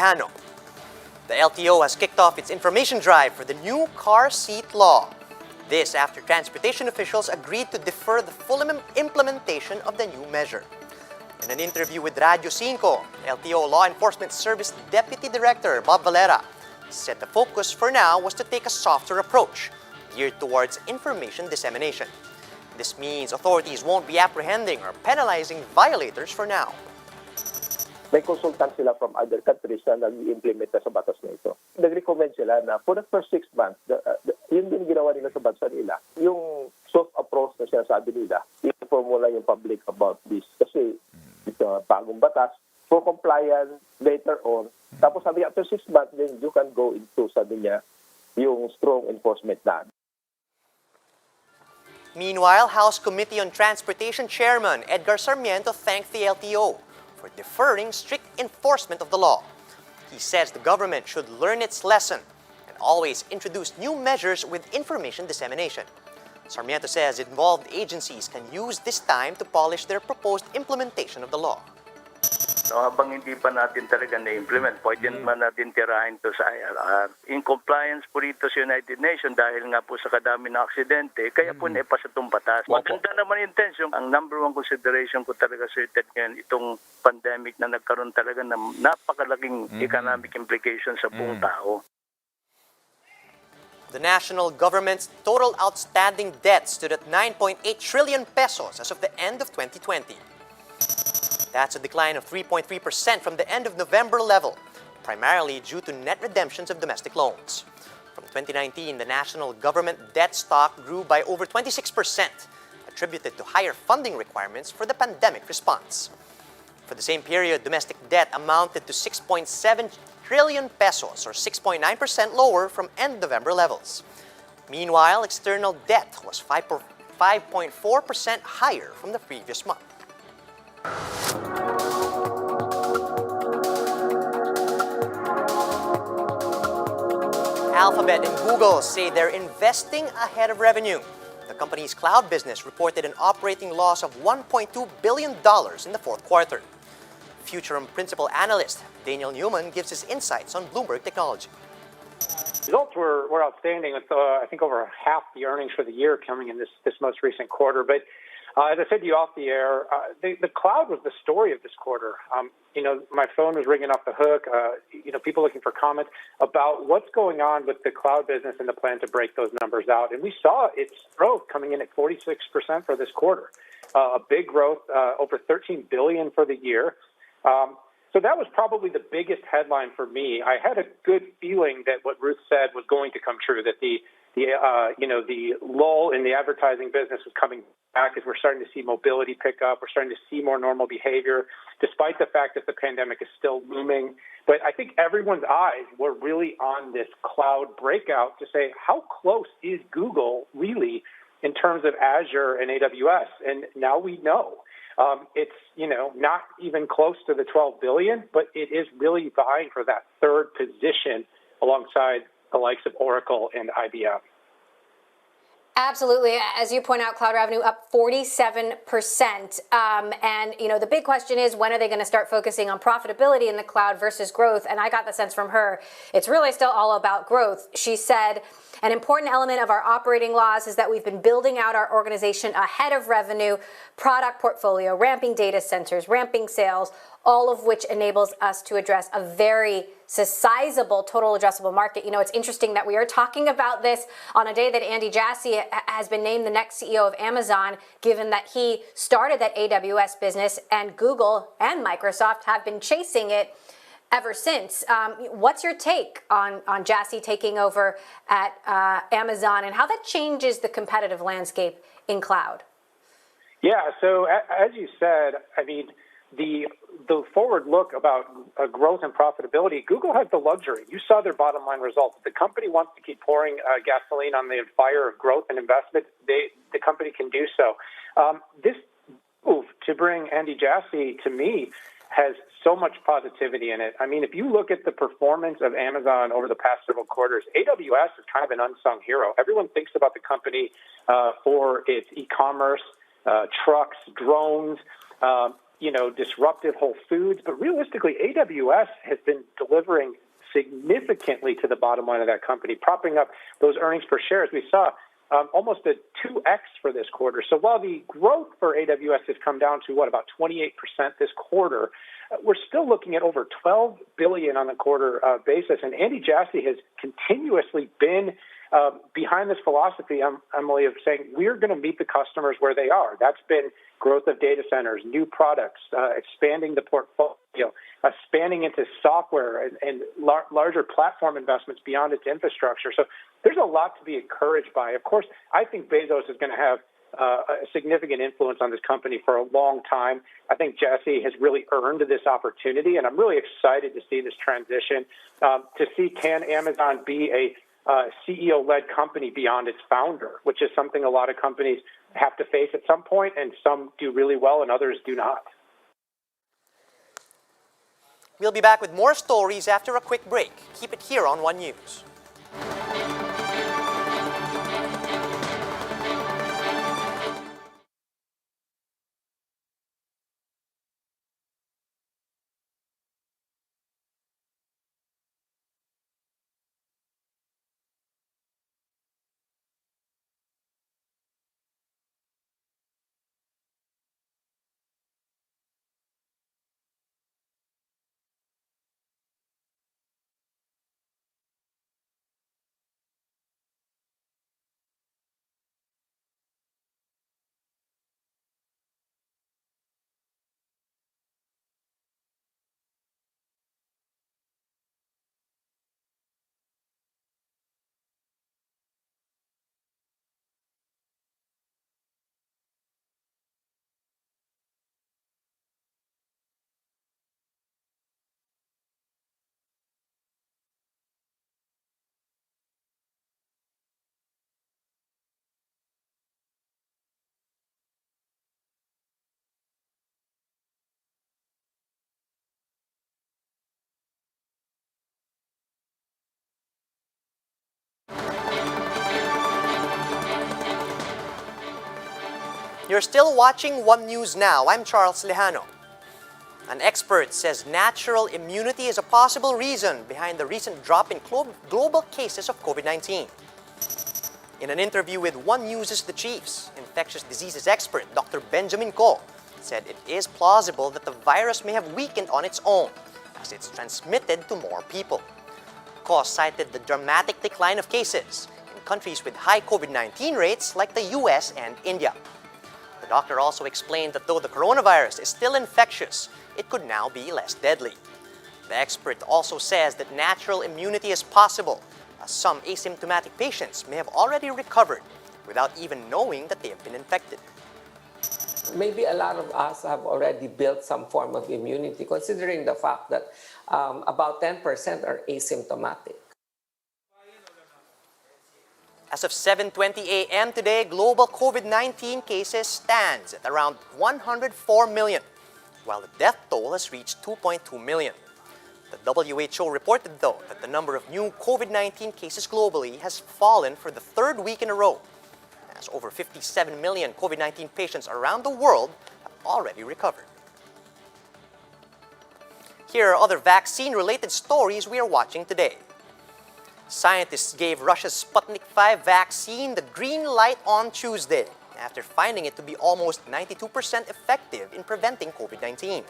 The LTO has kicked off its information drive for the new car seat law. This after transportation officials agreed to defer the full implementation of the new measure. In an interview with Radio 5, LTO Law Enforcement Service Deputy Director Bob Valera said the focus for now was to take a softer approach geared towards information dissemination. This means authorities won't be apprehending or penalizing violators for now. May consultant sila from other countries na nag-implement na sa batas na ito. Nag-recommend sila na for the first 6 months, yun din ginawa nila sa bansa nila. Yung soft approach na sinasabi nila, i-inform mo lang yung public about this. Kasi ito bagong batas, for compliance later on. Tapos sabi after 6 months, then you can go into, sabi niya, yung strong enforcement na. Meanwhile, House Committee on Transportation Chairman Edgar Sarmiento thanked the LTO for deferring strict enforcement of the law. He says the government should learn its lesson and always introduce new measures with information dissemination. Sarmiento says involved agencies can use this time to polish their proposed implementation of the law. No, habang hindi pa natin talaga na-implement, pwede naman natin tirahin to sa IRR. In compliance po rito sa United Nations dahil nga po sa kadami ng aksidente, kaya po naipasa itong batas. Maganda naman yung intention. Ang number one consideration ko talaga sa ngayon, itong pandemic na nagkaroon talaga ng napakalaking economic implications sa buong tao. The national government's total outstanding debt stood at 9.8 trillion pesos as of the end of 2020. That's a decline of 3.3% from the end of November level, primarily due to net redemptions of domestic loans. From 2019, the national government debt stock grew by over 26%, attributed to higher funding requirements for the pandemic response. For the same period, domestic debt amounted to 6.7 trillion pesos, or 6.9% lower from end November levels. Meanwhile, external debt was 5.4% higher from the previous month. Alphabet and Google say they're investing ahead of revenue. The company's cloud business reported an operating loss of $1.2 billion in the fourth quarter. Futurum principal analyst Daniel Newman gives his insights on Bloomberg Technology. Results were outstanding with, I think, over half the earnings for the year coming in this most recent quarter. But as I said to you off the air, the cloud was the story of this quarter. My phone was ringing off the hook. People looking for comments about what's going on with the cloud business and the plan to break those numbers out. And we saw its growth coming in at 46% for this quarter. A big growth, over $13 billion for the year. So that was probably the biggest headline for me. I had a good feeling that what Ruth said was going to come true, that the lull in the advertising business was coming back as we're starting to see mobility pick up. We're starting to see more normal behavior, despite the fact that the pandemic is still looming. But I think everyone's eyes were really on this cloud breakout to say, how close is Google really in terms of Azure and AWS? And now we know. It's, not even close to the $12 billion, but it is really vying for that third position alongside the likes of Oracle and IBM. Absolutely. As you point out, cloud revenue up 47%. And, the big question is, when are they going to start focusing on profitability in the cloud versus growth? And I got the sense from her, it's really still all about growth. She said, an important element of our operating laws is that we've been building out our organization ahead of revenue, product portfolio, ramping data centers, ramping sales, all of which enables us to address a very sizable total addressable market. It's interesting that we are talking about this on a day that Andy Jassy has been named the next CEO of Amazon, given that he started that AWS business and Google and Microsoft have been chasing it ever since. What's your take on Jassy taking over at Amazon and how that changes the competitive landscape in cloud? Yeah, so as you said, the forward look about growth and profitability, Google has the luxury. You saw their bottom line results. The company wants to keep pouring gasoline on the fire of growth and investment. The company can do so. This move to bring Andy Jassy, to me, has so much positivity in it. If you look at the performance of Amazon over the past several quarters, AWS is kind of an unsung hero. Everyone thinks about the company for its e-commerce, trucks, drones. disrupted Whole Foods, but realistically, AWS has been delivering significantly to the bottom line of that company, propping up those earnings per share, as we saw, almost a 2x for this quarter. So while the growth for AWS has come down to, about 28% this quarter, we're still looking at over $12 billion on a quarter basis. And Andy Jassy has continuously been behind this philosophy, Emily, of saying we're going to meet the customers where they are. That's been growth of data centers, new products, expanding the portfolio, expanding into software and larger platform investments beyond its infrastructure. So there's a lot to be encouraged by. Of course, I think Bezos is going to have a significant influence on this company for a long time. I think Jassy has really earned this opportunity, and I'm really excited to see this transition, to see can Amazon be a CEO-led company beyond its founder, which is something a lot of companies have to face at some point, and some do really well and others do not. We'll be back with more stories after a quick break. Keep it here on One News. You're still watching One News Now. I'm Charles Lejano. An expert says natural immunity is a possible reason behind the recent drop in global cases of COVID-19. In an interview with One News' The Chiefs, infectious diseases expert Dr. Benjamin Ko said it is plausible that the virus may have weakened on its own as it's transmitted to more people. Ko cited the dramatic decline of cases in countries with high COVID-19 rates like the US and India. The doctor also explained that though the coronavirus is still infectious, it could now be less deadly. The expert also says that natural immunity is possible, as some asymptomatic patients may have already recovered without even knowing that they have been infected. Maybe a lot of us have already built some form of immunity, considering the fact that about 10% are asymptomatic. As of 7:20 a.m. today, global COVID-19 cases stands at around 104 million, while the death toll has reached 2.2 million. The WHO reported, though, that the number of new COVID-19 cases globally has fallen for the third week in a row, as over 57 million COVID-19 patients around the world have already recovered. Here are other vaccine-related stories we are watching today. Scientists gave Russia's Sputnik V vaccine the green light on Tuesday after finding it to be almost 92% effective in preventing COVID-19.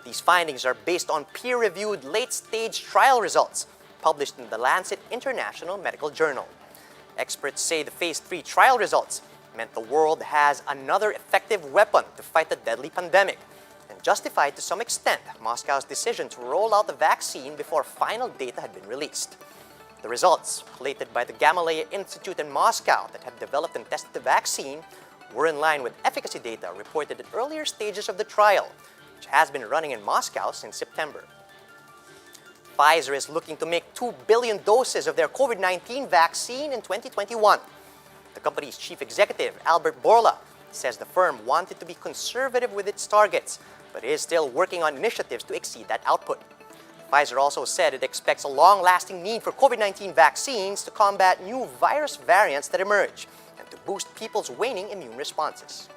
These findings are based on peer-reviewed late-stage trial results published in the Lancet International Medical Journal. Experts say the Phase 3 trial results meant the world has another effective weapon to fight the deadly pandemic and justified to some extent Moscow's decision to roll out the vaccine before final data had been released. The results, collated by the Gamaleya Institute in Moscow that had developed and tested the vaccine, were in line with efficacy data reported at earlier stages of the trial, which has been running in Moscow since September. Pfizer is looking to make 2 billion doses of their COVID-19 vaccine in 2021. The company's chief executive, Albert Bourla, says the firm wanted to be conservative with its targets, but is still working on initiatives to exceed that output. Pfizer also said it expects a long-lasting need for COVID-19 vaccines to combat new virus variants that emerge and to boost people's waning immune responses.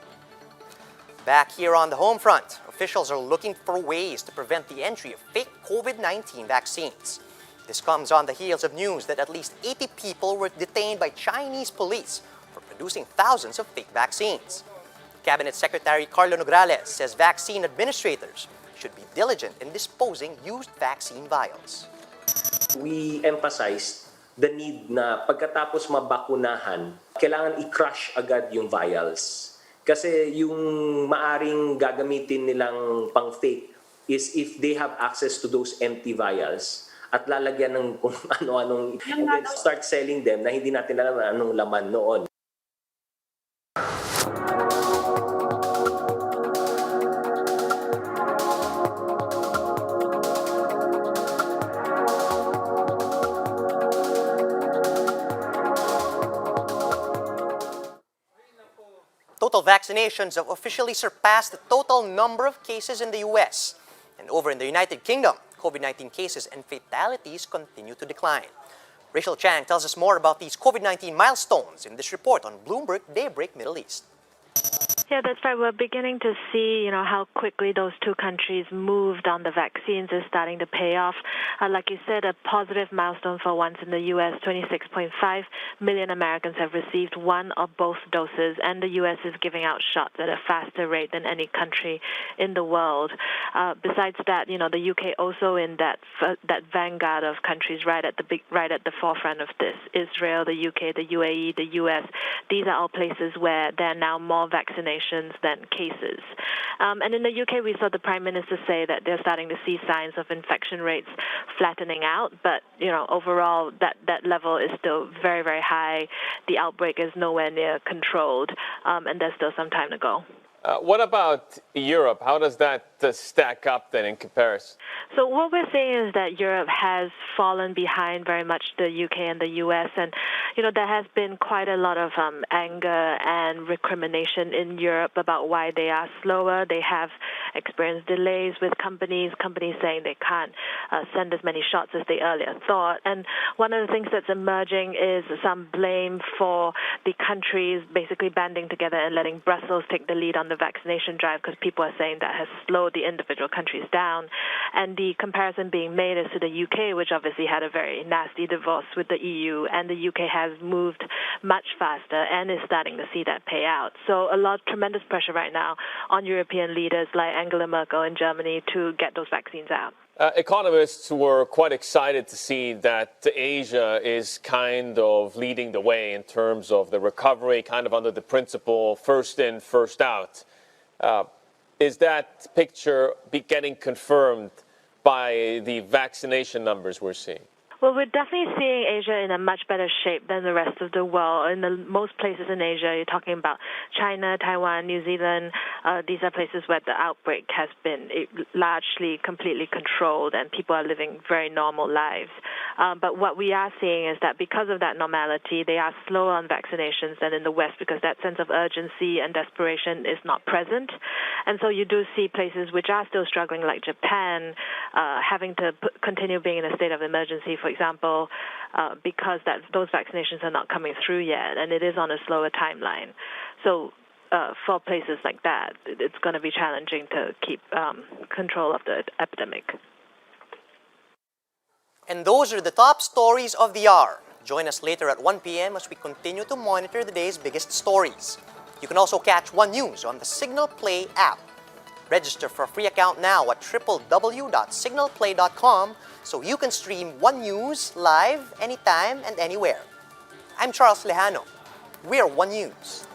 Back here on the home front, officials are looking for ways to prevent the entry of fake COVID-19 vaccines. This comes on the heels of news that at least 80 people were detained by Chinese police for producing thousands of fake vaccines. Cabinet Secretary Carlo Nograles says vaccine administrators should be diligent in disposing used vaccine vials. We emphasized the need na pagkatapos mabakunahan, kailangan i-crush agad yung vials. Kasi yung maaring gagamitin nilang pang-fake is if they have access to those empty vials at lalagyan ng kung ano-anong, and then start selling them na hindi natin alam anong laman noon. Total vaccinations have officially surpassed the total number of cases in the U.S. And over in the United Kingdom, COVID-19 cases and fatalities continue to decline. Rachel Chang tells us more about these COVID-19 milestones in this report on Bloomberg Daybreak Middle East. Yeah, that's right. We're beginning to see, how quickly those two countries moved on the vaccines is starting to pay off. Like you said, a positive milestone for once in the U.S. 26.5 million Americans have received one or both doses, and the U.S. is giving out shots at a faster rate than any country in the world. Besides that, the U.K. also in that vanguard of countries right at the forefront of this. Israel, the U.K., the UAE, the U.S. These are all places where there are now more vaccinations than cases. And in the UK, we saw the Prime Minister say that they're starting to see signs of infection rates flattening out. But, overall, that level is still very, very high. The outbreak is nowhere near controlled, and there's still some time to go. What about Europe? How does that stack up then in comparison? So what we're seeing is that Europe has fallen behind very much the UK and the US, and there has been quite a lot of anger and recrimination in Europe about why they are slower. They have experienced delays with companies saying they can't send as many shots as they earlier thought. And one of the things that's emerging is some blame for the countries basically banding together and letting Brussels take the lead on the vaccination drive, because people are saying that has slowed the individual countries down. And the comparison being made is to the UK, which obviously had a very nasty divorce with the EU, and the UK has moved much faster and is starting to see that pay out. So tremendous pressure right now on European leaders like Angela Merkel in Germany to get those vaccines out. Economists were quite excited to see that Asia is kind of leading the way in terms of the recovery, kind of under the principle first in, first out. Is that picture getting confirmed by the vaccination numbers we're seeing? Well, we're definitely seeing Asia in a much better shape than the rest of the world. In most places in Asia, you're talking about China, Taiwan, New Zealand. These are places where the outbreak has been largely completely controlled and people are living very normal lives. But what we are seeing is that because of that normality, they are slower on vaccinations than in the West, because that sense of urgency and desperation is not present. And so you do see places which are still struggling, like Japan, having to continue being in a state of emergency, for example, because those vaccinations are not coming through yet, and it is on a slower timeline. So for places like that, it's going to be challenging to keep control of the epidemic. And those are the top stories of the hour. Join us later at 1 p.m. as we continue to monitor the day's biggest stories. You can also catch One News on the Signal Play app. Register for a free account now at www.signalplay.com so you can stream One News live anytime and anywhere. I'm Charles Lejano. We're One News.